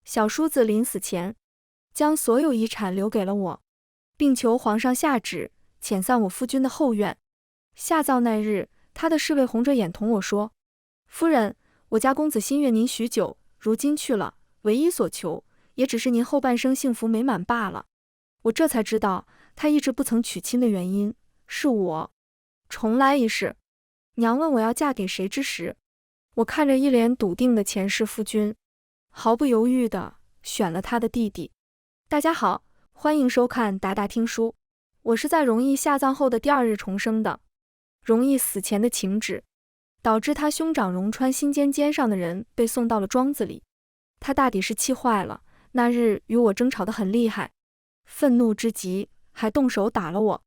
小叔子临死前将所有遗产留给了我，并求皇上下旨遣散我夫君的后院。下葬那日，他的侍卫红着眼同我说：“夫人，我家公子心悦您许久，如今去了，唯一所求也只是您后半生幸福美满罢了。”我这才知道，他一直不曾娶亲的原因是我。重来一世，娘问我要嫁给谁之时，我看着一脸笃定的前世夫君，毫不犹豫地选了他的弟弟。大家好，欢迎收看达达听书。我是在容易下葬后的第2日重生的。容易死前的情旨，导致他兄长荣川心尖上的人被送到了庄子里。他大抵是气坏了，那日与我争吵得很厉害，愤怒之极，还动手打了我。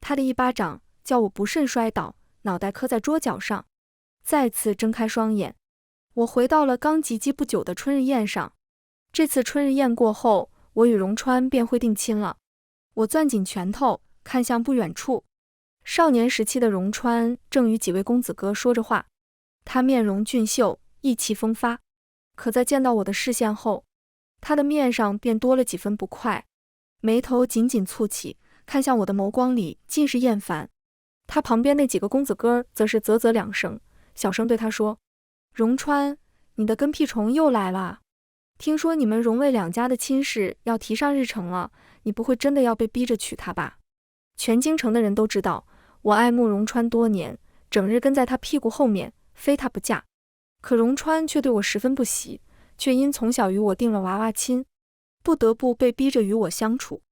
他的一巴掌叫我不慎摔倒，脑袋磕在桌角上。再次睁开双眼，我回到了刚及笄不久的春日宴上。这次春日宴过后，我与荣川便会定亲了。我攥紧拳头，看向不远处，少年时期的荣川正与几位公子哥说着话，他面容俊秀，意气风发。可在见到我的视线后，他的面上便多了几分不快，眉头紧紧蹙起，看向我的眸光里尽是厌烦。他旁边那几个公子哥则是啧啧两声，小声对他说：“荣川，你的跟屁虫又来了。听说你们荣卫两家的亲事要提上日程了，你不会真的要被逼着娶她吧？全京城的人都知道，我爱慕荣川多年，整日跟在他屁股后面，非他不嫁。可荣川却对我十分不喜，却因从小与我定了娃娃亲，不得不被逼着与我相处。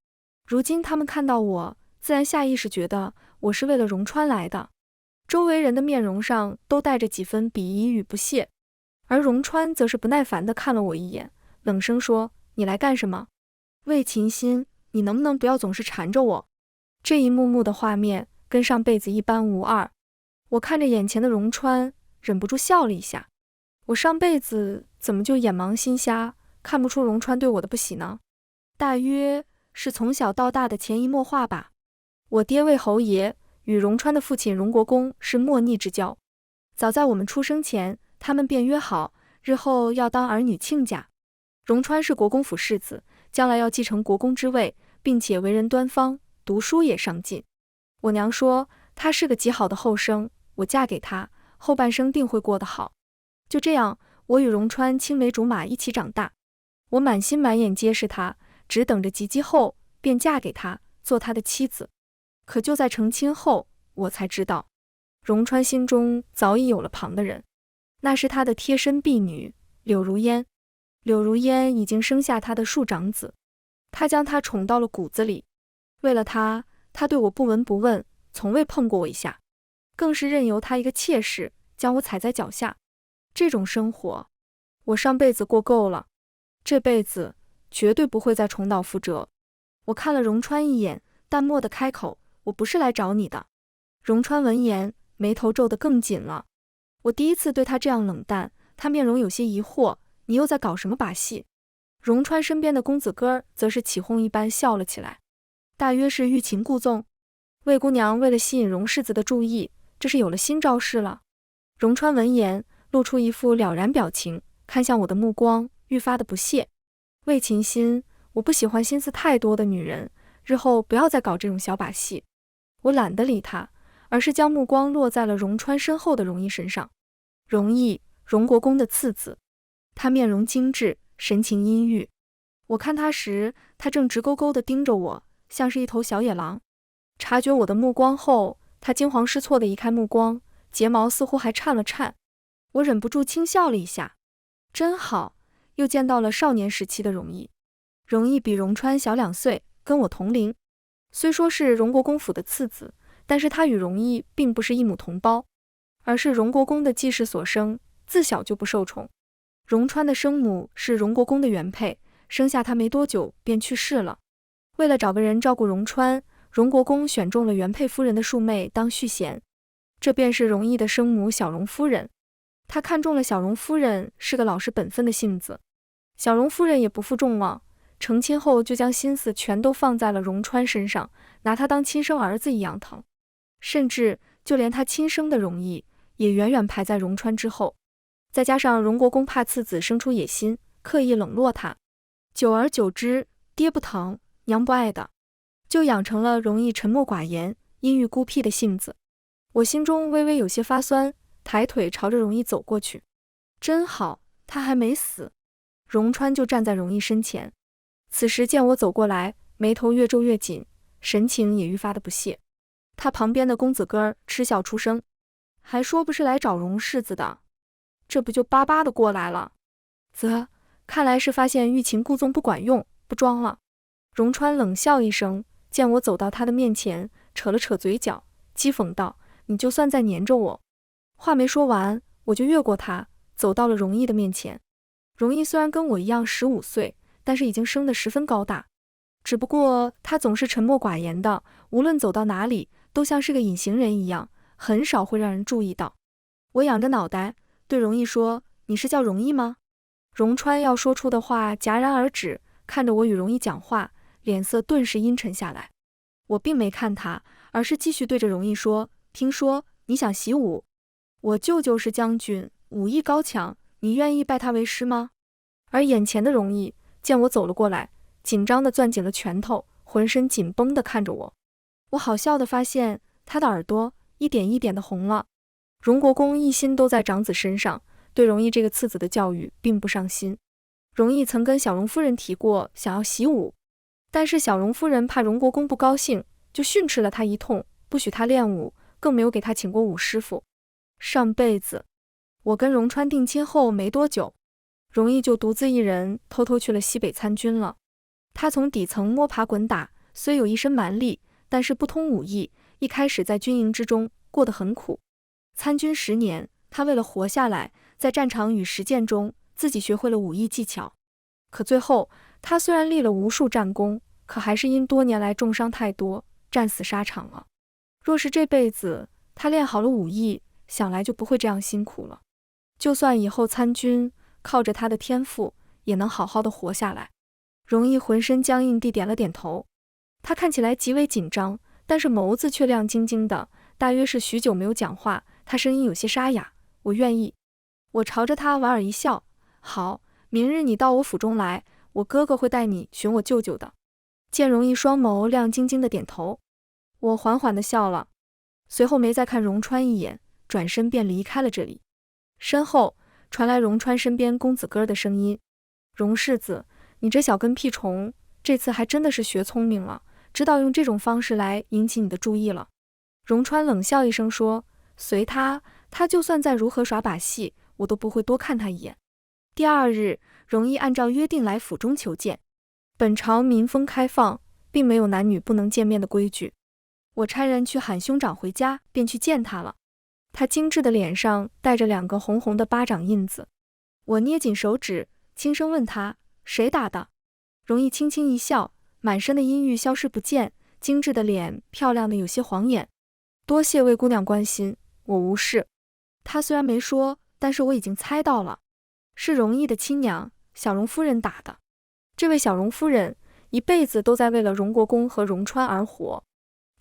如今他们看到我，自然下意识觉得我是为了荣川来的。周围人的面容上都带着几分鄙夷与不屑，而荣川则是不耐烦地看了我一眼，冷声说：“你来干什么？魏琴心，你能不能不要总是缠着我？”这一幕幕的画面跟上辈子一般无二。我看着眼前的荣川，忍不住笑了一下。我上辈子怎么就眼盲心瞎，看不出荣川对我的不喜呢？大约是从小到大的潜移默化吧。我爹魏侯爷与荣川的父亲荣国公是莫逆之交，早在我们出生前，他们便约好日后要当儿女亲家。荣川是国公府世子，将来要继承国公之位，并且为人端方，读书也上进。我娘说他是个极好的后生，我嫁给他，后半生定会过得好。就这样，我与荣川青梅竹马一起长大。我满心满眼皆是他，只等着及笄后便嫁给他，做他的妻子。可就在成亲后，我才知道，荣川心中早已有了旁的人，那是他的贴身婢女柳如烟。柳如烟已经生下他的庶长子，他将他宠到了骨子里。为了他，他对我不闻不问，从未碰过我一下，更是任由他一个妾室将我踩在脚下。这种生活，我上辈子过够了，这辈子绝对不会再重蹈覆辙。我看了荣川一眼，淡漠地开口：“我不是来找你的。”荣川闻言，眉头皱得更紧了。我第一次对他这样冷淡，他面容有些疑惑：“你又在搞什么把戏？”荣川身边的公子哥则是起哄一般笑了起来，大约是欲擒故纵。魏姑娘为了吸引荣世子的注意，这是有了新招式了。荣川闻言，露出一副了然表情，看向我的目光愈发的不屑。魏琴心，我不喜欢心思太多的女人，日后不要再搞这种小把戏。我懒得理他，而是将目光落在了荣川身后的荣毅身上。荣毅，荣国公的次子，他面容精致，神情阴郁。我看他时，他正直勾勾地盯着我，像是一头小野狼。察觉我的目光后，他惊慌失措地移开目光，睫毛似乎还颤了颤。我忍不住轻笑了一下，真好，又见到了少年时期的荣毅。荣毅比荣川小2岁，跟我同龄。虽说是荣国公府的次子，但是他与荣毅并不是一母同胞，而是荣国公的继室所生，自小就不受宠。荣川的生母是荣国公的原配，生下他没多久便去世了。为了找个人照顾荣川，荣国公选中了原配夫人的庶妹当续弦，这便是荣毅的生母小荣夫人。他看中了小荣夫人是个老实本分的性子，小荣夫人也不负众望，成亲后就将心思全都放在了荣川身上，拿他当亲生儿子一样疼，甚至就连他亲生的荣毅也远远排在荣川之后。再加上荣国公怕次子生出野心，刻意冷落他，久而久之，爹不疼，娘不爱的，就养成了容易沉默寡言、阴郁孤僻的性子。我心中微微有些发酸，抬腿朝着容易走过去。真好，他还没死。荣川就站在容易身前，此时见我走过来，眉头越皱越紧，神情也愈发的不屑。他旁边的公子哥儿嗤笑出声，还说不是来找容世子的，这不就巴巴的过来了？看来是发现欲擒故纵不管用，不装了。荣川冷笑一声，见我走到他的面前，扯了扯嘴角，讥讽道：“你就算再黏着我。”话没说完，我就越过他，走到了容易的面前。容易虽然跟我一样15岁，但是已经生得十分高大，只不过他总是沉默寡言的，无论走到哪里，都像是个隐形人一样，很少会让人注意到。我仰着脑袋，对容易说：“你是叫容易吗？”荣川要说出的话戛然而止，看着我与容易讲话，脸色顿时阴沉下来。我并没看他，而是继续对着容易说：“听说你想习武，我舅舅是将军，武艺高强，你愿意拜他为师吗？”而眼前的容易见我走了过来，紧张地攥紧了拳头，浑身紧绷地看着我。我好笑地发现他的耳朵一点一点地红了。荣国公一心都在长子身上，对容易这个次子的教育并不上心。容易曾跟小荣夫人提过想要习武，但是小荣夫人怕荣国公不高兴，就训斥了他一通，不许他练武，更没有给他请过武师傅。上辈子我跟荣川定亲后没多久，容易就独自一人偷偷去了西北参军了。他从底层摸爬滚打，虽有一身蛮力，但是不通武艺，一开始在军营之中过得很苦。参军10年，他为了活下来，在战场与实践中自己学会了武艺技巧。可最后他虽然立了无数战功，可还是因多年来重伤太多，战死沙场了。若是这辈子他练好了武艺，想来就不会这样辛苦了。就算以后参军，靠着他的天赋，也能好好的活下来。容易浑身僵硬地点了点头，他看起来极为紧张，但是眸子却亮晶晶的，大约是许久没有讲话，他声音有些沙哑：“我愿意。”我朝着他莞尔一笑：“好，明日你到我府中来，我哥哥会带你寻我舅舅的。”见容易双眸亮晶晶的点头，我缓缓地笑了，随后没再看荣川一眼，转身便离开了这里。身后传来荣川身边公子哥的声音：“荣世子，你这小跟屁虫，这次还真的是学聪明了，知道用这种方式来引起你的注意了。”荣川冷笑一声说：“随他，他就算再如何耍把戏，我都不会多看他一眼。”第2日，容易按照约定来府中求见。本朝民风开放，并没有男女不能见面的规矩。我差人去喊兄长回家，便去见他了。他精致的脸上带着2个红红的巴掌印子。我捏紧手指，轻声问他：“谁打的？”容易轻轻一笑，满身的阴郁消失不见，精致的脸漂亮的有些晃眼。多谢魏姑娘关心，我无事。他虽然没说，但是我已经猜到了，是容易的亲娘小荣夫人打的。这位小荣夫人一辈子都在为了荣国公和荣川而活，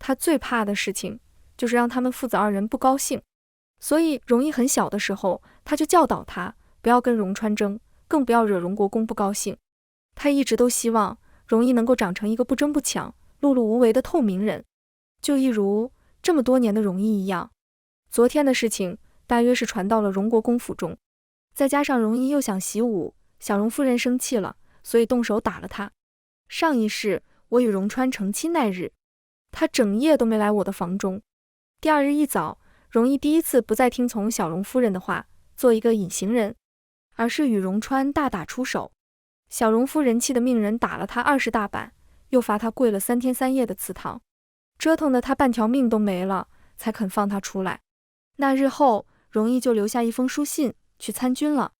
她最怕的事情就是让他们父子2人不高兴。所以容易很小的时候，他就教导他不要跟荣川争，更不要惹荣国公不高兴。他一直都希望容易能够长成一个不争不抢、碌碌无为的透明人，就一如这么多年的容易一样。昨天的事情大约是传到了荣国公府中，再加上容易又想习武，小荣夫人生气了，所以动手打了他。上一世我与荣川成亲那日，他整夜都没来我的房中。第2日一早，容易第一次不再听从小荣夫人的话，做一个隐形人，而是与荣川大打出手。小荣夫人气得命人打了他20大板，又罚他跪了3天3夜的祠堂，折腾得他半条命都没了，才肯放他出来。那日后，容易就留下一封书信去参军了。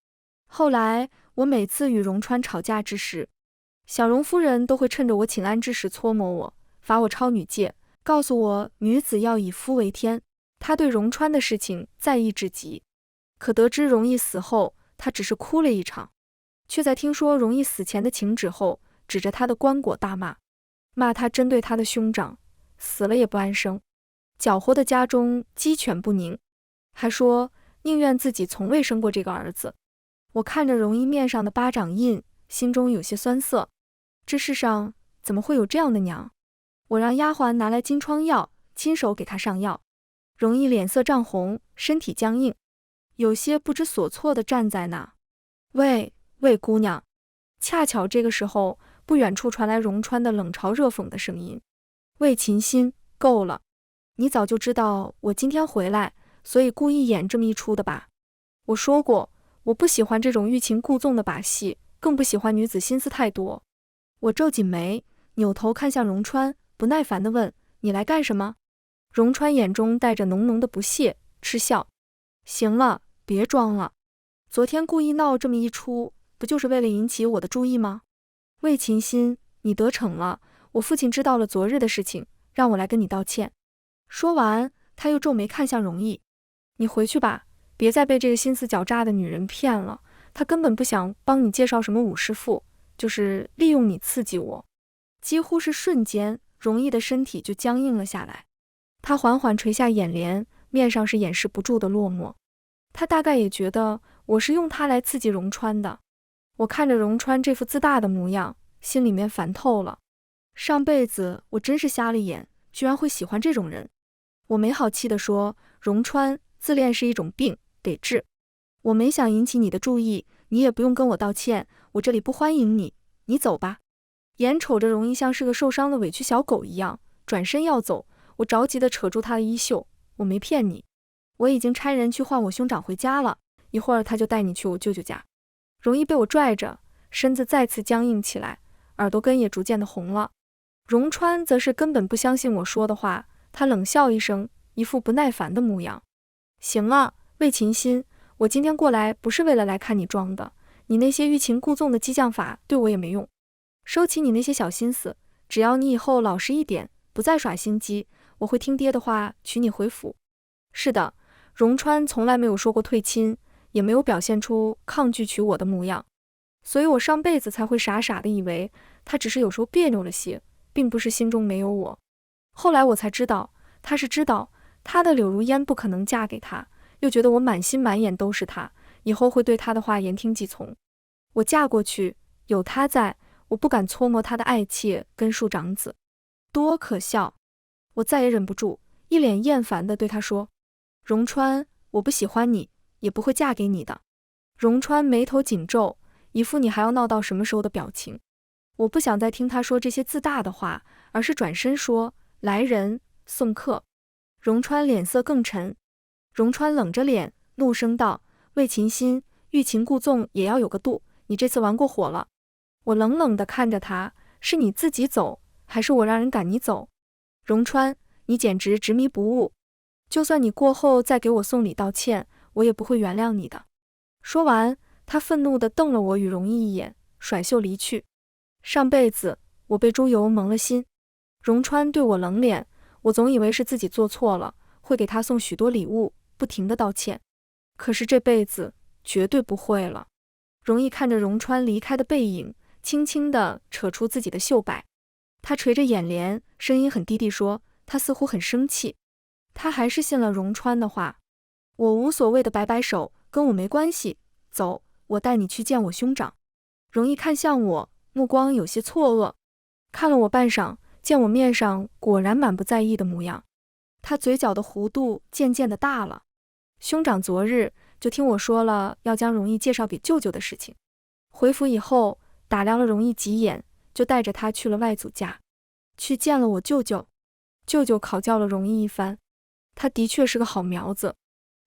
后来我每次与荣川吵架之时，小荣夫人都会趁着我请安之时搓磨我，罚我抄女戒，告诉我女子要以夫为天。她对荣川的事情在意至极。可得知容易死后，她只是哭了一场，却在听说容易死前的请旨后，指着他的棺椁大骂，骂他针对他的兄长，死了也不安生，搅和的家中鸡犬不宁，还说宁愿自己从未生过这个儿子。我看着容易面上的巴掌印，心中有些酸涩。这世上怎么会有这样的娘？我让丫鬟拿来金疮药，亲手给她上药。容易脸色涨红，身体僵硬，有些不知所措地站在那。喂，姑娘！恰巧这个时候，不远处传来荣川的冷嘲热讽的声音。魏秦心，够了！你早就知道我今天回来，所以故意演这么一出的吧？我说过，我不喜欢这种欲擒故纵的把戏，更不喜欢女子心思太多。我皱紧眉，扭头看向荣川，不耐烦地问：你来干什么？荣川眼中带着浓浓的不屑，嗤笑：行了，别装了。昨天故意闹这么一出，不就是为了引起我的注意吗？魏秦心，你得逞了，我父亲知道了昨日的事情，让我来跟你道歉。说完，他又皱眉看向容易：你回去吧，别再被这个心思狡诈的女人骗了，她根本不想帮你介绍什么武师傅，就是利用你刺激我。几乎是瞬间，容易的身体就僵硬了下来。他缓缓垂下眼帘，面上是掩饰不住的落寞。他大概也觉得我是用他来刺激荣川的。我看着荣川这副自大的模样，心里面烦透了。上辈子我真是瞎了眼，居然会喜欢这种人。我没好气地说：荣川，自恋是一种病，得治。我没想引起你的注意，你也不用跟我道歉，我这里不欢迎你，你走吧。眼瞅着容易像是个受伤的委屈小狗一样，转身要走，我着急地扯住他的衣袖：我没骗你，我已经差人去唤我兄长回家了，一会儿他就带你去我舅舅家。容易被我拽着，身子再次僵硬起来，耳朵根也逐渐的红了。荣川则是根本不相信我说的话，他冷笑一声，一副不耐烦的模样。行了，魏秦心，我今天过来不是为了来看你装的，你那些欲擒故纵的激将法对我也没用。收起你那些小心思，只要你以后老实一点，不再耍心机，我会听爹的话娶你回府。是的，荣川从来没有说过退亲，也没有表现出抗拒娶我的模样，所以我上辈子才会傻傻的以为他只是有时候别扭了些，并不是心中没有我。后来我才知道，他是知道他的柳如烟不可能嫁给他，又觉得我满心满眼都是他，以后会对他的话言听计从。我嫁过去，有他在，我不敢搓磨他的爱妾跟庶长子，多可笑！我再也忍不住，一脸厌烦地对他说：荣川，我不喜欢你，也不会嫁给你的。荣川眉头紧皱，一副你还要闹到什么时候的表情。我不想再听他说这些自大的话，而是转身说：来人，送客。荣川脸色更沉。荣川冷着脸，怒声道：魏秦心，欲擒故纵也要有个度，你这次玩过火了。我冷冷地看着他，是你自己走，还是我让人赶你走？荣川，你简直执迷不悟，就算你过后再给我送礼道歉，我也不会原谅你的。说完，他愤怒地瞪了我与容易一眼，甩袖离去。上辈子我被猪油蒙了心。荣川对我冷脸，我总以为是自己做错了，会给他送许多礼物，不停地道歉。可是这辈子绝对不会了。容易看着荣川离开的背影，轻轻地扯出自己的袖摆。他垂着眼帘，声音很低地说，他似乎很生气。他还是信了荣川的话。我无所谓的摆摆手，跟我没关系，走，我带你去见我兄长。容易看向我，目光有些错愕，看了我半晌，见我面上果然满不在意的模样。他嘴角的弧度渐渐的大了。兄长昨日就听我说了要将容易介绍给舅舅的事情，回府以后打量了容易几眼，就带着他去了外祖家，去见了我舅舅。舅舅考教了容易一番，他的确是个好苗子，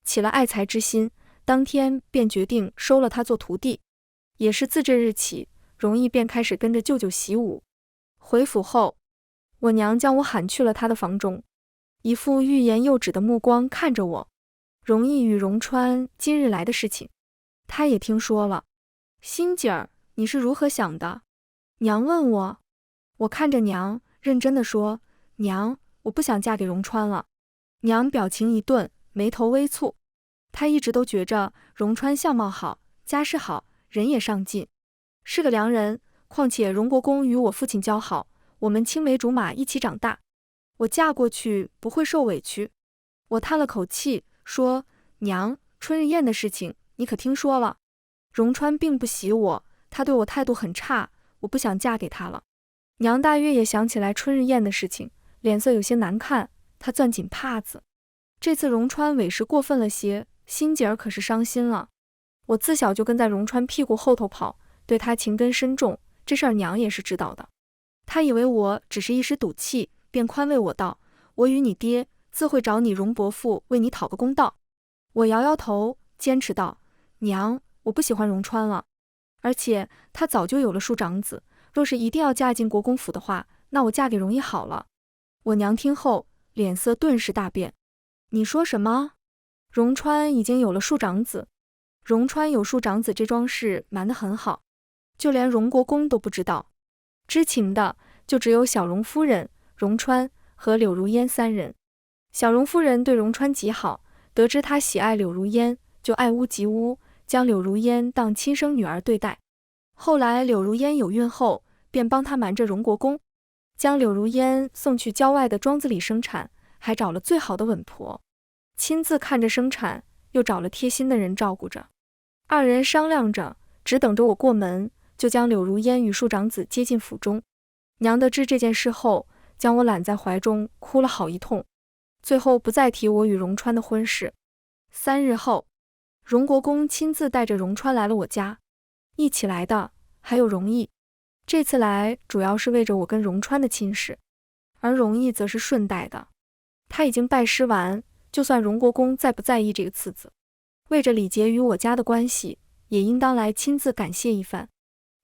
起了爱才之心，当天便决定收了他做徒弟。也是自这日起，容易便开始跟着舅舅习武。回府后，我娘将我喊去了她的房中，一副欲言又止的目光看着我。容易与荣川今日来的事情，她也听说了。心姐儿，你是如何想的？娘问我。我看着娘，认真地说，娘，我不想嫁给荣川了。娘表情一顿，眉头微蹙。她一直都觉着荣川相貌好，家世好，人也上进，是个良人。况且荣国公与我父亲交好，我们青梅竹马一起长大，我嫁过去不会受委屈。我叹了口气说，娘，春日宴的事情你可听说了？荣川并不喜我，他对我态度很差，我不想嫁给他了。娘大约也想起来春日宴的事情，脸色有些难看，她攥紧帕子。这次荣川委实过分了些，心姐儿可是伤心了。我自小就跟在荣川屁股后头跑，对他情根深重，这事儿娘也是知道的。她以为我只是一时赌气，便宽慰我道：“我与你爹自会找你荣伯父为你讨个公道。”我摇摇头，坚持道：“娘，我不喜欢荣川了，而且他早就有了庶长子，若是一定要嫁进国公府的话，那我嫁给荣义好了。”我娘听后，脸色顿时大变。你说什么？荣川已经有了庶长子？荣川有庶长子这桩事瞒得很好，就连荣国公都不知道，知情的就只有小荣夫人、荣川和柳如烟三人。小荣夫人对荣川极好，得知他喜爱柳如烟，就爱屋及乌，将柳如烟当亲生女儿对待。后来柳如烟有孕后，便帮他瞒着荣国公，将柳如烟送去郊外的庄子里生产，还找了最好的稳婆，亲自看着生产，又找了贴心的人照顾着。二人商量着，只等着我过门，就将柳如烟与庶长子接进府中。娘得知这件事后，将我揽在怀中，哭了好一通，最后不再提我与荣川的婚事。3日后，荣国公亲自带着荣川来了我家，一起来的还有荣义。这次来主要是为着我跟荣川的亲事，而荣义则是顺带的。他已经拜师完，就算荣国公在不在意这个次子，为着礼节与我家的关系，也应当来亲自感谢一番。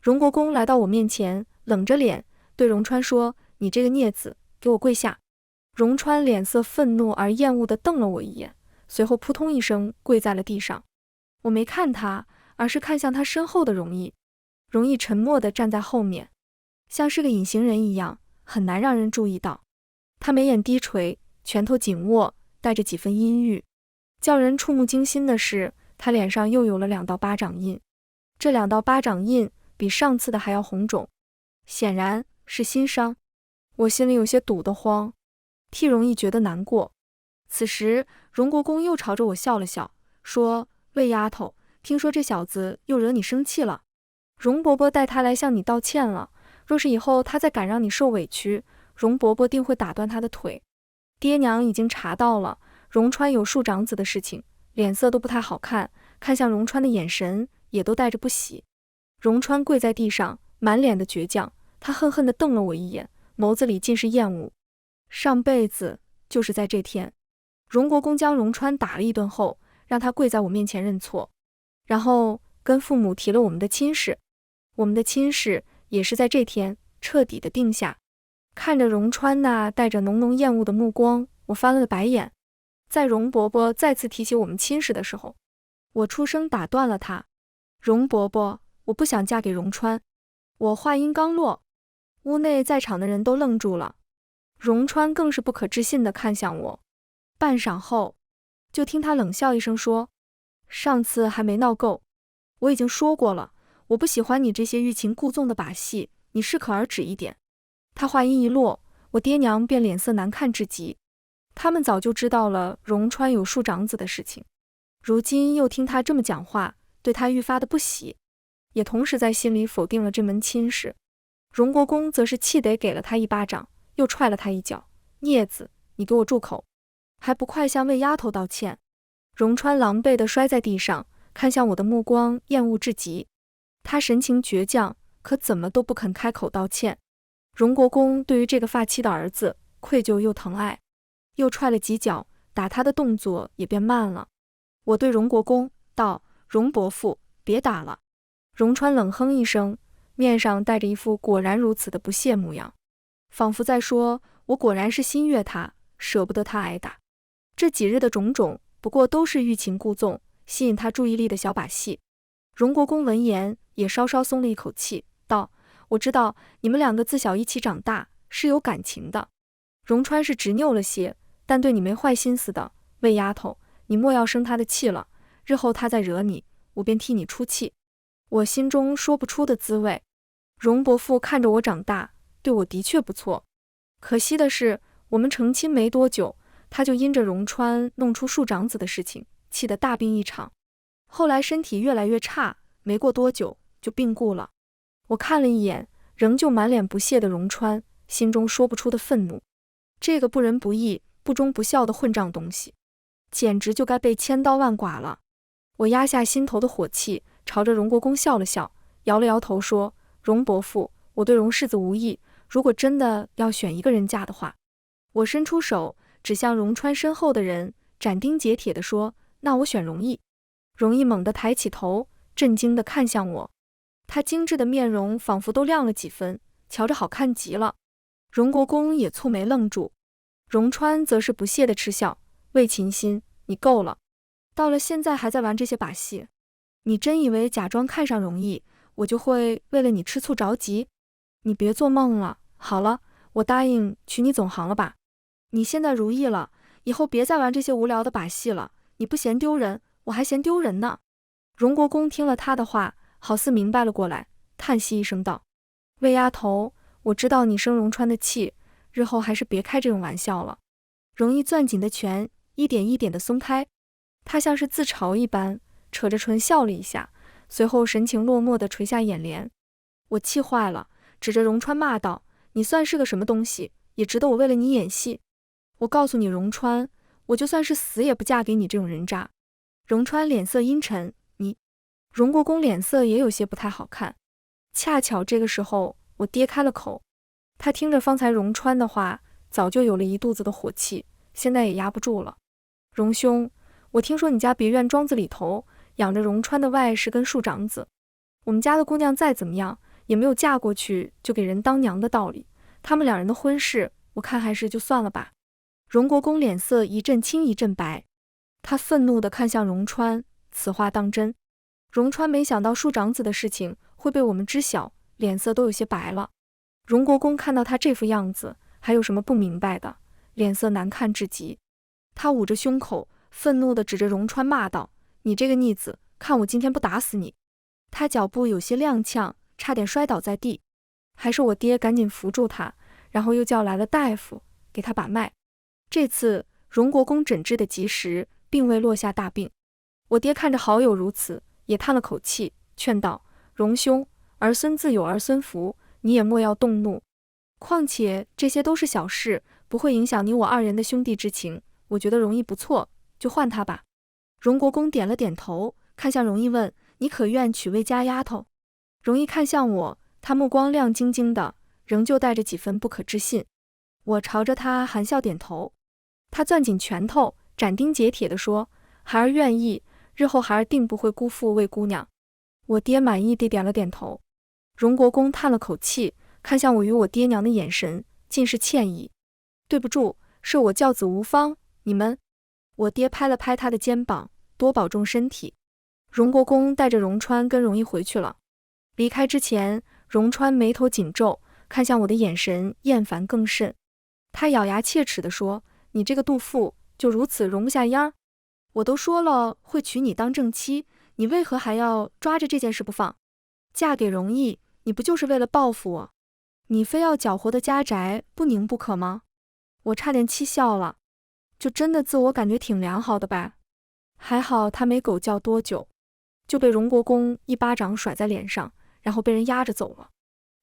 荣国公来到我面前，冷着脸对荣川说：“你这个孽子，给我跪下！”荣川脸色愤怒而厌恶地瞪了我一眼，随后扑通一声跪在了地上。我没看他，而是看向他身后的荣义。荣义沉默地站在后面，像是个隐形人一样，很难让人注意到。他眉眼低垂，拳头紧握，带着几分阴郁。叫人触目惊心的是，他脸上又有了2道巴掌印，这2道巴掌印比上次的还要红肿，显然是新伤。我心里有些堵得慌，替荣义觉得难过。此时荣国公又朝着我笑了笑，说：“魏丫头，听说这小子又惹你生气了，荣伯伯带他来向你道歉了，若是以后他再敢让你受委屈，荣伯伯定会打断他的腿。爹娘已经查到了荣川有庶长子的事情，脸色都不太好看，看向荣川的眼神也都带着不喜。”荣川跪在地上，满脸的倔强，他恨恨地瞪了我一眼，眸子里尽是厌恶。上辈子就是在这天，荣国公将荣川打了一顿后，让他跪在我面前认错，然后跟父母提了我们的亲事。我们的亲事也是在这天彻底的定下。看着荣川那带着浓浓厌恶的目光，我翻了个白眼。在荣伯伯再次提起我们亲事的时候，我出声打断了他：“荣伯伯，我不想嫁给荣川。”我话音刚落，屋内在场的人都愣住了，荣川更是不可置信地看向我。半晌后，就听他冷笑一声说：“上次还没闹够，我已经说过了，我不喜欢你这些欲擒故纵的把戏，你适可而止一点。”他话音一落，我爹娘便脸色难看至极。他们早就知道了荣川有庶长子的事情，如今又听他这么讲话，对他愈发的不喜，也同时在心里否定了这门亲事。荣国公则是气得给了他一巴掌，又踹了他一脚：“孽子，你给我住口，还不快向魏丫头道歉！”荣川狼狈地摔在地上，看向我的目光厌恶至极。他神情倔强，可怎么都不肯开口道歉。荣国公对于这个发妻的儿子愧疚又疼爱，又踹了几脚，打他的动作也变慢了。我对荣国公道：“荣伯父，别打了。”荣川冷哼一声，面上带着一副果然如此的不屑模样，仿佛在说：“我果然是心悦他，舍不得他挨打。这几日的种种，不过都是欲擒故纵，吸引他注意力的小把戏。”荣国公闻言也稍稍松了一口气，道：“我知道你们2个自小一起长大，是有感情的。荣川是执拗了些，但对你没坏心思的。魏丫头，你莫要生他的气了，日后他再惹你，我便替你出气。”我心中说不出的滋味。荣伯父看着我长大，对我的确不错。可惜的是，我们成亲没多久，他就因着荣川弄出庶长子的事情，气得大病一场。后来身体越来越差，没过多久就病故了。我看了一眼仍旧满脸不屑的荣川，心中说不出的愤怒。这个不仁不义、不忠不孝的混账东西，简直就该被千刀万剐了。我压下心头的火气，朝着荣国公笑了笑，摇了摇头说：“荣伯父，我对荣世子无意。如果真的要选一个人嫁的话。”我伸出手指向荣川身后的人，斩钉截铁地说：“那我选荣毅。”荣毅猛地抬起头，震惊地看向我，他精致的面容仿佛都亮了几分，瞧着好看极了。荣国公也蹙眉愣住，荣川则是不屑地嗤笑：“魏秦心，你够了，到了现在还在玩这些把戏？你真以为假装看上荣毅，我就会为了你吃醋着急？你别做梦了。好了，我答应娶你总行了吧？你现在如意了，以后别再玩这些无聊的把戏了。你不嫌丢人，我还嫌丢人呢。”荣国公听了他的话，好似明白了过来，叹息一声道：“魏丫头，我知道你生荣川的气，日后还是别开这种玩笑了。”荣毅攥紧的拳一点一点地松开，他像是自嘲一般，扯着唇笑了一下，随后神情落寞地垂下眼帘。我气坏了，指着荣川骂道：“你算是个什么东西，也值得我为了你演戏？我告诉你，荣川，我就算是死也不嫁给你这种人渣。”荣川脸色阴沉，你……荣国公脸色也有些不太好看。恰巧这个时候，我爹开了口，他听着方才荣川的话，早就有了一肚子的火气，现在也压不住了。荣兄，我听说你家别院庄子里头养着荣川的外甥跟庶长子，我们家的姑娘再怎么样，也没有嫁过去就给人当娘的道理，他们两人的婚事，我看还是就算了吧。荣国公脸色一阵青一阵白，他愤怒地看向荣川，此话当真？荣川没想到庶长子的事情会被我们知晓，脸色都有些白了。荣国公看到他这副样子，还有什么不明白的？脸色难看至极，他捂着胸口，愤怒地指着荣川骂道：“你这个逆子，看我今天不打死你！”他脚步有些踉跄，差点摔倒在地，还是我爹赶紧扶住他，然后又叫来了大夫给他把脉。这次荣国公诊治的及时，并未落下大病。我爹看着好友如此，也叹了口气，劝道：“荣兄，儿孙自有儿孙福，你也莫要动怒。况且这些都是小事，不会影响你我二人的兄弟之情。我觉得荣毅不错，就换他吧。”荣国公点了点头，看向荣毅问：“你可愿娶魏家丫头？”荣毅看向我，他目光亮晶晶的，仍旧带着几分不可置信。我朝着他含笑点头。他攥紧拳头，斩钉截铁地说：“孩儿愿意，日后孩儿定不会辜负魏姑娘。”我爹满意地点了点头。荣国公叹了口气，看向我与我爹娘的眼神尽是歉意：“对不住，是我教子无方，你们……”我爹拍了拍他的肩膀：“多保重身体。”荣国公带着荣川跟荣毅回去了。离开之前，荣川眉头紧皱，看向我的眼神厌烦更甚。他咬牙切齿地说：“你这个杜父，就如此容不下烟儿？我都说了会娶你当正妻，你为何还要抓着这件事不放？嫁给荣毅，你不就是为了报复我？你非要搅和的家宅不宁不可吗？”我差点气笑了，就真的自我感觉挺良好的吧。还好他没狗叫多久，就被荣国公一巴掌甩在脸上，然后被人押着走了。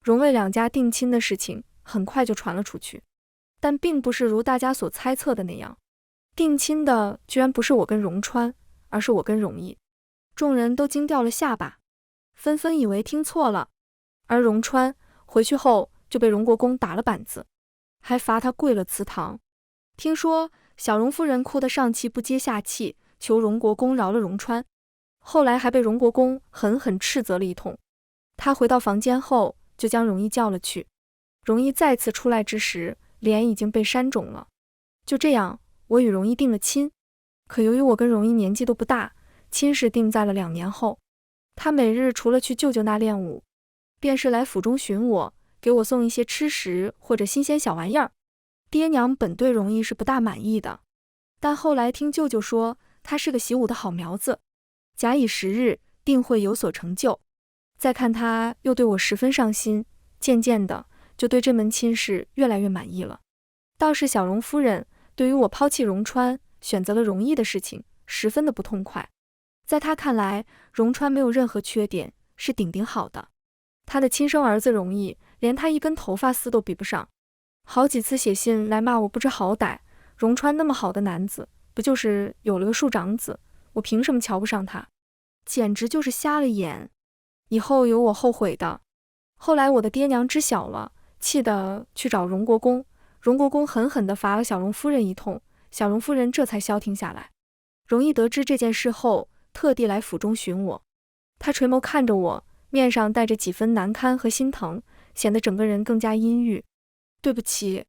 荣魏两家定亲的事情很快就传了出去，但并不是如大家所猜测的那样，定亲的居然不是我跟荣川，而是我跟荣毅。众人都惊掉了下巴，纷纷以为听错了。而荣川回去后就被荣国公打了板子，还罚他跪了祠堂。听说小荣夫人哭得上气不接下气，求荣国公饶了荣川，后来还被荣国公狠狠斥责了一通。他回到房间后，就将荣毅叫了去。荣毅再次出来之时，脸已经被扇肿了。就这样，我与荣毅定了亲。可由于我跟荣毅年纪都不大，亲事定在了2年后。他每日除了去舅舅那练武，便是来府中寻我，给我送一些吃食或者新鲜小玩意儿。爹娘本对荣毅是不大满意的，但后来听舅舅说他是个习武的好苗子，假以时日定会有所成就。再看他又对我十分上心，渐渐的就对这门亲事越来越满意了。倒是小荣夫人对于我抛弃荣川，选择了荣毅的事情，十分的不痛快。在他看来，荣川没有任何缺点，是顶顶好的。他的亲生儿子容易，连他一根头发丝都比不上，好几次写信来骂我不知好歹。荣川那么好的男子，不就是有了个庶长子，我凭什么瞧不上他？简直就是瞎了眼，以后有我后悔的。后来我的爹娘知晓了，气得去找荣国公，荣国公狠狠地罚了小荣夫人一通，小荣夫人这才消停下来。容易得知这件事后，特地来府中寻我，他垂眸看着我，面上带着几分难堪和心疼，显得整个人更加阴郁。对不起。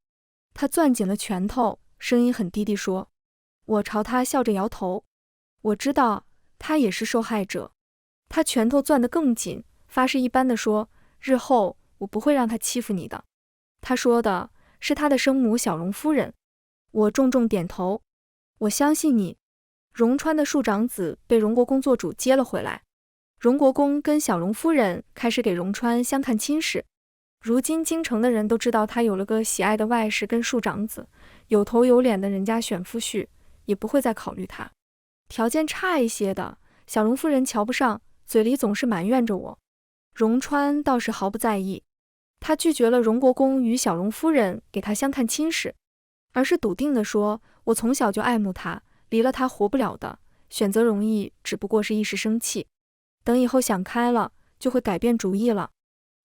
他攥紧了拳头，声音很低地说。我朝他笑着摇头。我知道他也是受害者。他拳头攥得更紧，发誓一般地说，日后我不会让他欺负你的。他说的是他的生母小荣夫人。我重重点头。我相信你。荣川的庶长子被荣国公做主接了回来，荣国公跟小荣夫人开始给荣川相看亲事。如今京城的人都知道他有了个喜爱的外室跟庶长子，有头有脸的人家选夫婿也不会再考虑他。条件差一些的，小荣夫人瞧不上，嘴里总是埋怨着我。荣川倒是毫不在意，他拒绝了荣国公与小荣夫人给他相看亲事，而是笃定地说，我从小就爱慕他，离了他活不了的，选择容易只不过是一时生气，等以后想开了就会改变主意了。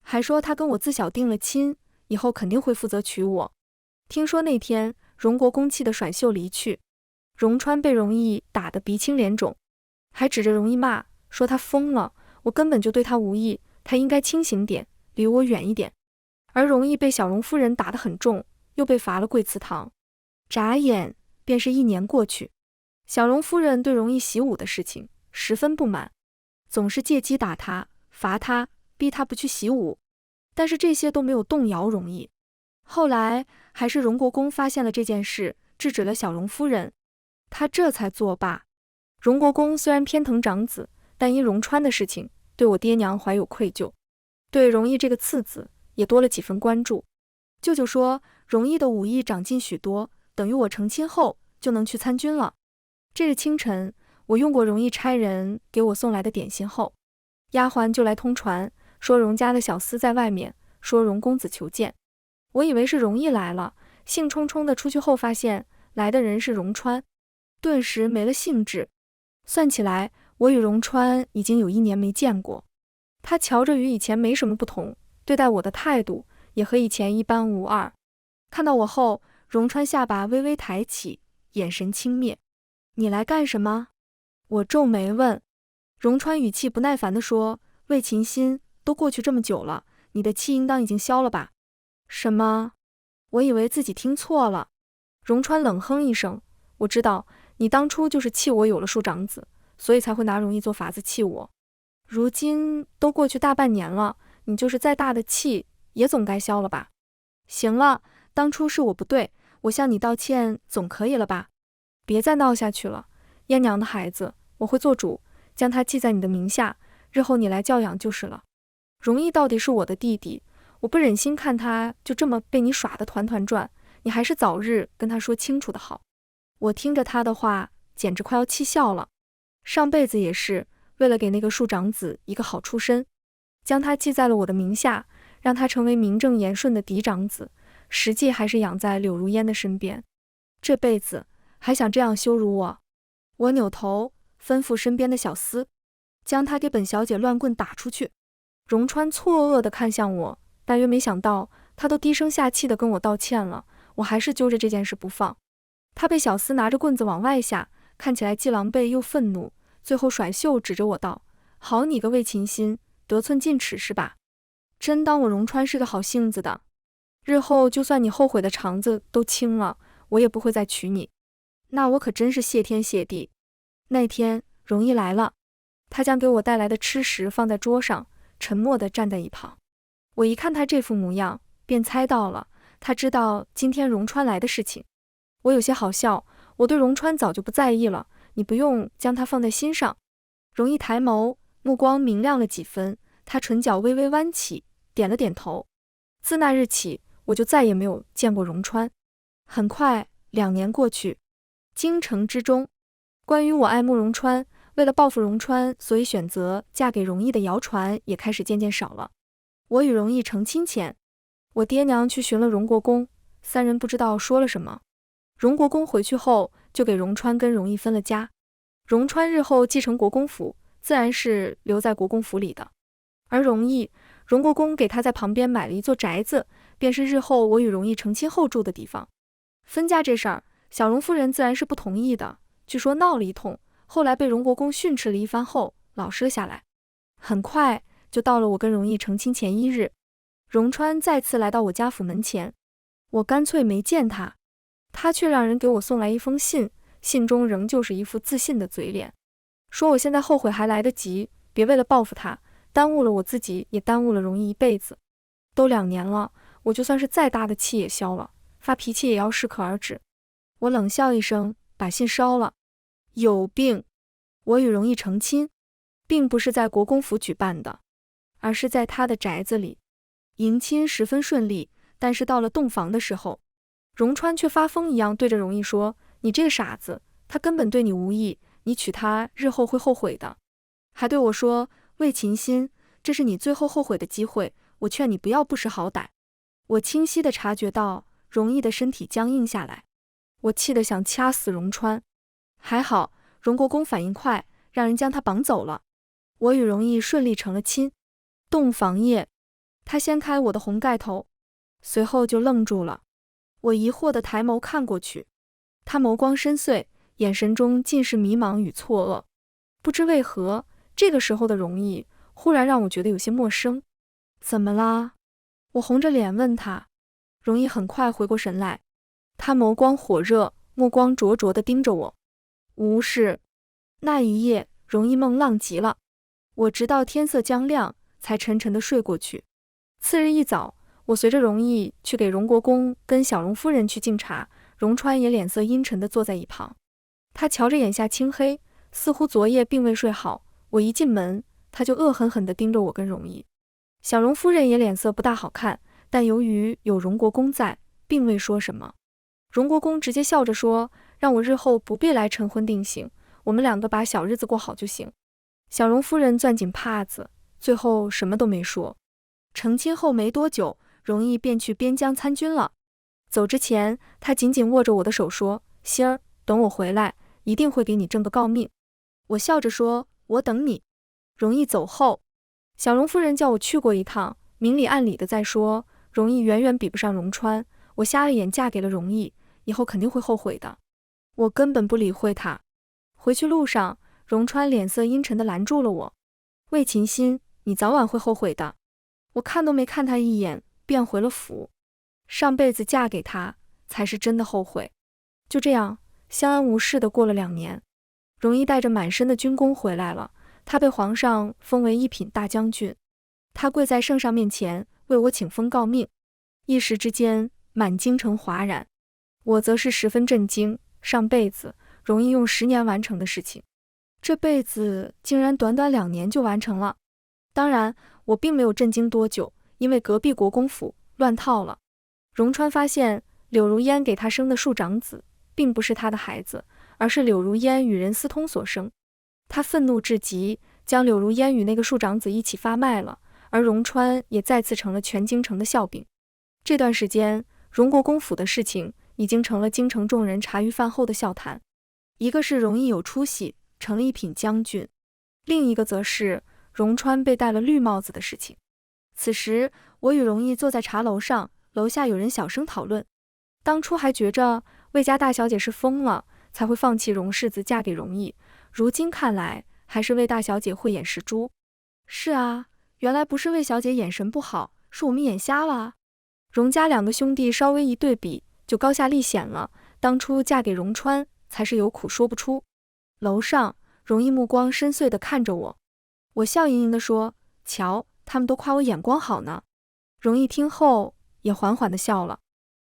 还说他跟我自小定了亲，以后肯定会负责娶我。听说那天荣国公气得甩袖离去，荣川被容易打得鼻青脸肿，还指着容易骂，说他疯了，我根本就对他无意，他应该清醒点，离我远一点。而容易被小荣夫人打得很重，又被罚了跪祠堂。眨眼便是1年过去，小荣夫人对容易习武的事情十分不满，总是借机打他，罚他，逼他不去习武，但是这些都没有动摇容易。后来还是荣国公发现了这件事，制止了小荣夫人，他这才作罢。荣国公虽然偏疼长子，但因荣川的事情，对我爹娘怀有愧疚，对容易这个次子也多了几分关注。舅舅说，容易的武艺长进许多，等于我成亲后就能去参军了。这日清晨，我用过容易差人给我送来的点心后，丫鬟就来通传，说荣家的小厮在外面，说荣公子求见。我以为是容易来了，兴冲冲的出去后发现来的人是荣川，顿时没了兴致。算起来，我与荣川已经有1年没见过，他瞧着与以前没什么不同，对待我的态度也和以前一般无二。看到我后，荣川下巴微微抬起，眼神轻蔑。你来干什么？我皱眉问。荣川语气不耐烦地说，魏秦心，都过去这么久了，你的气应当已经消了吧？什么？我以为自己听错了。荣川冷哼一声，我知道你当初就是气我有了庶长子，所以才会拿容易做法子气我。如今都过去大半年了，你就是再大的气也总该消了吧？行了，当初是我不对，我向你道歉总可以了吧？别再闹下去了，燕娘的孩子我会做主，将他记在你的名下，日后你来教养就是了。容易到底是我的弟弟，我不忍心看他就这么被你耍得团团转，你还是早日跟他说清楚的好。我听着他的话，简直快要气笑了。上辈子也是为了给那个庶长子一个好出身，将他记在了我的名下，让他成为名正言顺的嫡长子，实际还是养在柳如烟的身边。这辈子还想这样羞辱我？我扭头吩咐身边的小厮，将他给本小姐乱棍打出去。荣川错愕地看向我，大约没想到他都低声下气地跟我道歉了，我还是揪着这件事不放。他被小厮拿着棍子往外下，看起来既狼狈又愤怒，最后甩袖指着我道，好你个魏秦心，得寸进尺是吧？真当我荣川是个好性子的，日后就算你后悔的肠子都青了，我也不会再娶你。那我可真是谢天谢地。那天容易来了，他将给我带来的吃食放在桌上，沉默地站在一旁。我一看他这副模样，便猜到了，他知道今天荣川来的事情。我有些好笑，我对荣川早就不在意了，你不用将他放在心上。容易抬眸，目光明亮了几分，他唇角微微弯起，点了点头。自那日起，我就再也没有见过荣川。很快2年过去，京城之中，关于我爱慕荣川，为了报复荣川，所以选择嫁给容易的谣传也开始渐渐少了。我与荣义成亲前，我爹娘去寻了荣国公，三人不知道说了什么。荣国公回去后，就给荣川跟荣义分了家。荣川日后继承国公府，自然是留在国公府里的。而荣国公给他在旁边买了一座宅子，便是日后我与荣义成亲后住的地方。分家这事儿，小荣夫人自然是不同意的，据说闹了一通，后来被荣国公训斥了一番后，老实了下来。很快就到了我跟荣义成亲前1日，荣川再次来到我家府门前，我干脆没见他，他却让人给我送来一封信，信中仍旧是一副自信的嘴脸，说我现在后悔还来得及，别为了报复他，耽误了我自己，也耽误了荣义一辈子。都2年了，我就算是再大的气也消了，发脾气也要适可而止。我冷笑一声，把信烧了。有病！我与荣义成亲，并不是在国公府举办的，而是在他的宅子里。迎亲十分顺利，但是到了洞房的时候，荣川却发疯一样对着荣义说：“你这个傻子，他根本对你无意，你娶她日后会后悔的。”还对我说：“魏琴心，这是你最后后悔的机会，我劝你不要不识好歹。”我清晰地察觉到荣义的身体僵硬下来，我气得想掐死荣川。还好荣国公反应快，让人将他绑走了。我与荣义顺利成了亲。洞房夜，他掀开我的红盖头，随后就愣住了。我疑惑地抬眸看过去，他眸光深邃，眼神中尽是迷茫与错愕。不知为何，这个时候的荣义忽然让我觉得有些陌生。怎么啦？我红着脸问他。荣义很快回过神来，他眸光火热，目光灼灼地盯着我。无事。那一夜，荣义梦浪极了，我直到天色将亮，才沉沉地睡过去。次日一早，我随着荣义去给荣国公跟小荣夫人去敬茶，荣川也脸色阴沉地坐在一旁。他瞧着眼下青黑，似乎昨夜并未睡好。我一进门，他就恶狠狠地盯着我跟荣义。小荣夫人也脸色不大好看，但由于有荣国公在，并未说什么。荣国公直接笑着说，让我日后不必来晨婚定型，我们2个把小日子过好就行。小荣夫人攥紧帕子，最后什么都没说。成亲后没多久，荣义便去边疆参军了。走之前，他紧紧握着我的手说：“心儿，等我回来，一定会给你挣个诰命。”我笑着说：“我等你。”荣义走后，小荣夫人叫我去过一趟，明里暗里的在说，荣义远远比不上荣川，我瞎了眼嫁给了荣义，以后肯定会后悔的。我根本不理会他。回去路上，荣川脸色阴沉地拦住了我：“魏琴心，你早晚会后悔的。”我看都没看他一眼，便回了府。上辈子嫁给他，才是真的后悔。就这样，相安无事地过了2年。荣义带着满身的军功回来了，他被皇上封为一品大将军。他跪在圣上面前，为我请封诰命。一时之间，满京城哗然。我则是十分震惊，上辈子荣义用10年完成的事情，这辈子竟然短短2年就完成了。当然，我并没有震惊多久，因为隔壁国公府乱套了。荣川发现柳如烟给他生的庶长子，并不是他的孩子，而是柳如烟与人私通所生。他愤怒至极，将柳如烟与那个庶长子一起发卖了，而荣川也再次成了全京城的笑柄。这段时间，荣国公府的事情已经成了京城众人茶余饭后的笑谈。一个是荣义有出息，成了一品将军，另一个则是荣川被戴了绿帽子的事情。此时，我与荣义坐在茶楼上，楼下有人小声讨论。当初还觉着魏家大小姐是疯了，才会放弃荣世子嫁给荣义，如今看来，还是魏大小姐慧眼识珠。是啊，原来不是魏小姐眼神不好，是我们眼瞎了啊。荣家2个兄弟稍微一对比，就高下立显了。当初嫁给荣川，才是有苦说不出。楼上，荣义目光深邃地看着我，我笑盈盈地说：“瞧，他们都夸我眼光好呢。”荣义听后也缓缓地笑了：“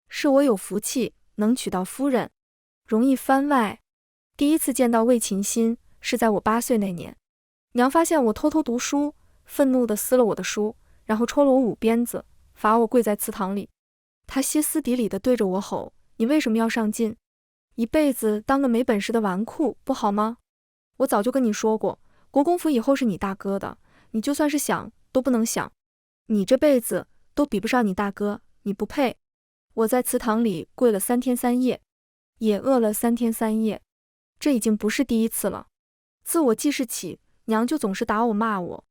是我有福气，能娶到夫人。”荣义番外，第一次见到魏琴心是在我8岁那年。娘发现我偷偷读书，愤怒地撕了我的书，然后抽了我5鞭子，罚我跪在祠堂里。她歇斯底里地对着我吼：“你为什么要上进？一辈子当个没本事的纨绔不好吗？我早就跟你说过，国公府以后是你大哥的，你就算是想都不能想。”你这辈子都比不上你大哥，你不配。我在祠堂里跪了3天3夜，也饿了3天3夜，这已经不是第一次了。自我记事起，娘就总是打我骂我，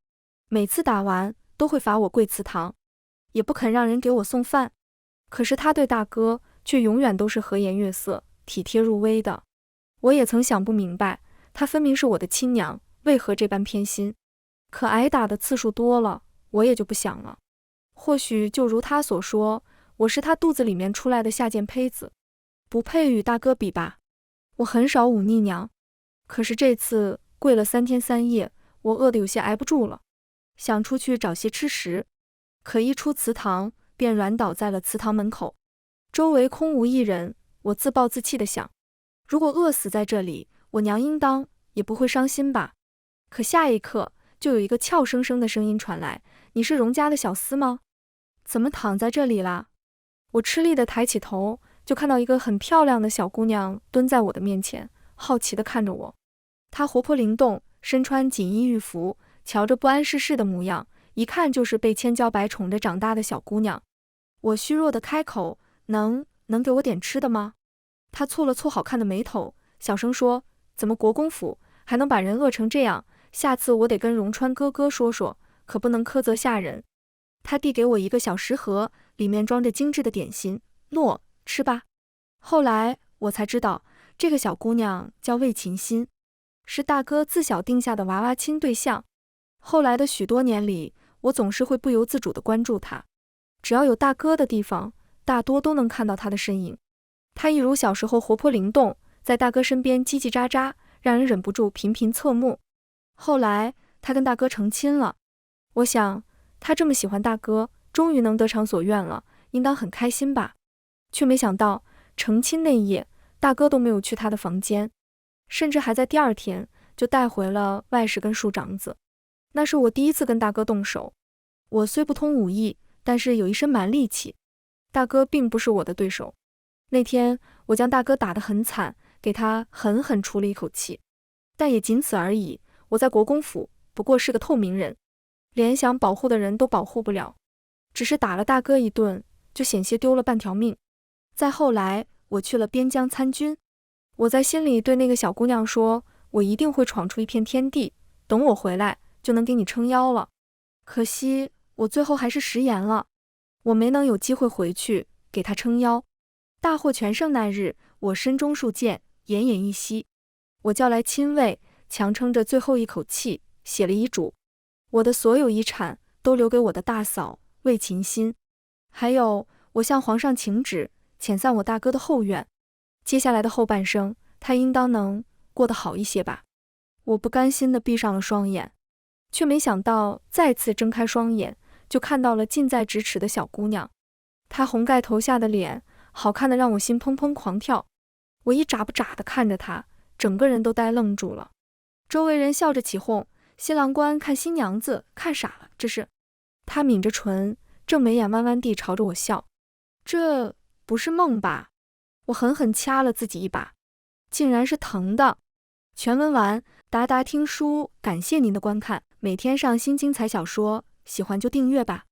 每次打完都会罚我跪祠堂，也不肯让人给我送饭。可是她对大哥却永远都是和颜悦色、体贴入微的。我也曾想不明白，她分明是我的亲娘，为何这般偏心？可挨打的次数多了，我也就不想了。或许就如她所说，我是她肚子里面出来的下贱胚子，不配与大哥比吧。我很少忤逆娘，可是这次跪了3天3夜，我饿得有些挨不住了，想出去找些吃食，可一出祠堂便软倒在了祠堂门口，周围空无一人。我自暴自弃地想，如果饿死在这里，我娘应当也不会伤心吧。可下一刻就有一个俏生生的声音传来，你是荣家的小厮吗？怎么躺在这里啦？我吃力地抬起头，就看到一个很漂亮的小姑娘蹲在我的面前，好奇地看着我。她活泼灵动，身穿锦衣玉服，瞧着不谙世事的模样，一看就是被千娇百宠着长大的小姑娘。我虚弱地开口，能给我点吃的吗？她蹙了蹙好看的眉头，小声说，怎么国公府还能把人饿成这样？下次我得跟荣川哥哥说说，可不能苛责下人。她递给我一个小食盒，里面装着精致的点心，诺，吃吧。后来我才知道，这个小姑娘叫魏琴心，是大哥自小定下的娃娃亲对象。后来的许多年里，我总是会不由自主地关注她，只要有大哥的地方，大多都能看到她的身影。她一如小时候活泼灵动，在大哥身边叽叽喳喳，让人忍不住频频侧目。后来她跟大哥成亲了，我想她这么喜欢大哥，终于能得偿所愿了，应当很开心吧。却没想到成亲那夜，大哥都没有去她的房间，甚至还在第2天就带回了外甥跟庶长子。那是我第一次跟大哥动手。我虽不通武艺，但是有一身蛮力气，大哥并不是我的对手。那天我将大哥打得很惨，给他狠狠出了一口气，但也仅此而已。我在国公府不过是个透明人，连想保护的人都保护不了，只是打了大哥一顿，就险些丢了半条命。再后来我去了边疆参军，我在心里对那个小姑娘说，我一定会闯出一片天地，等我回来就能给你撑腰了。可惜我最后还是食言了，我没能有机会回去给她撑腰。大获全胜那日，我身中数箭，奄奄一息。我叫来亲卫，强撑着最后一口气，写了遗嘱，我的所有遗产都留给我的大嫂魏琴心，还有我向皇上请旨，遣散我大哥的后院。接下来的后半生，他应当能过得好一些吧。我不甘心地闭上了双眼，却没想到再次睁开双眼，就看到了近在咫尺的小姑娘。她红盖头下的脸好看的让我心砰砰狂跳，我一眨不眨地看着她，整个人都呆愣住了。周围人笑着起哄，新郎官看新娘子看傻了，这是。她抿着唇，正眉眼弯弯地朝着我笑，这不是梦吧？我狠狠掐了自己一把，竟然是疼的。全文完，达达听书，感谢您的观看，每天上新精彩小说，喜欢就订阅吧。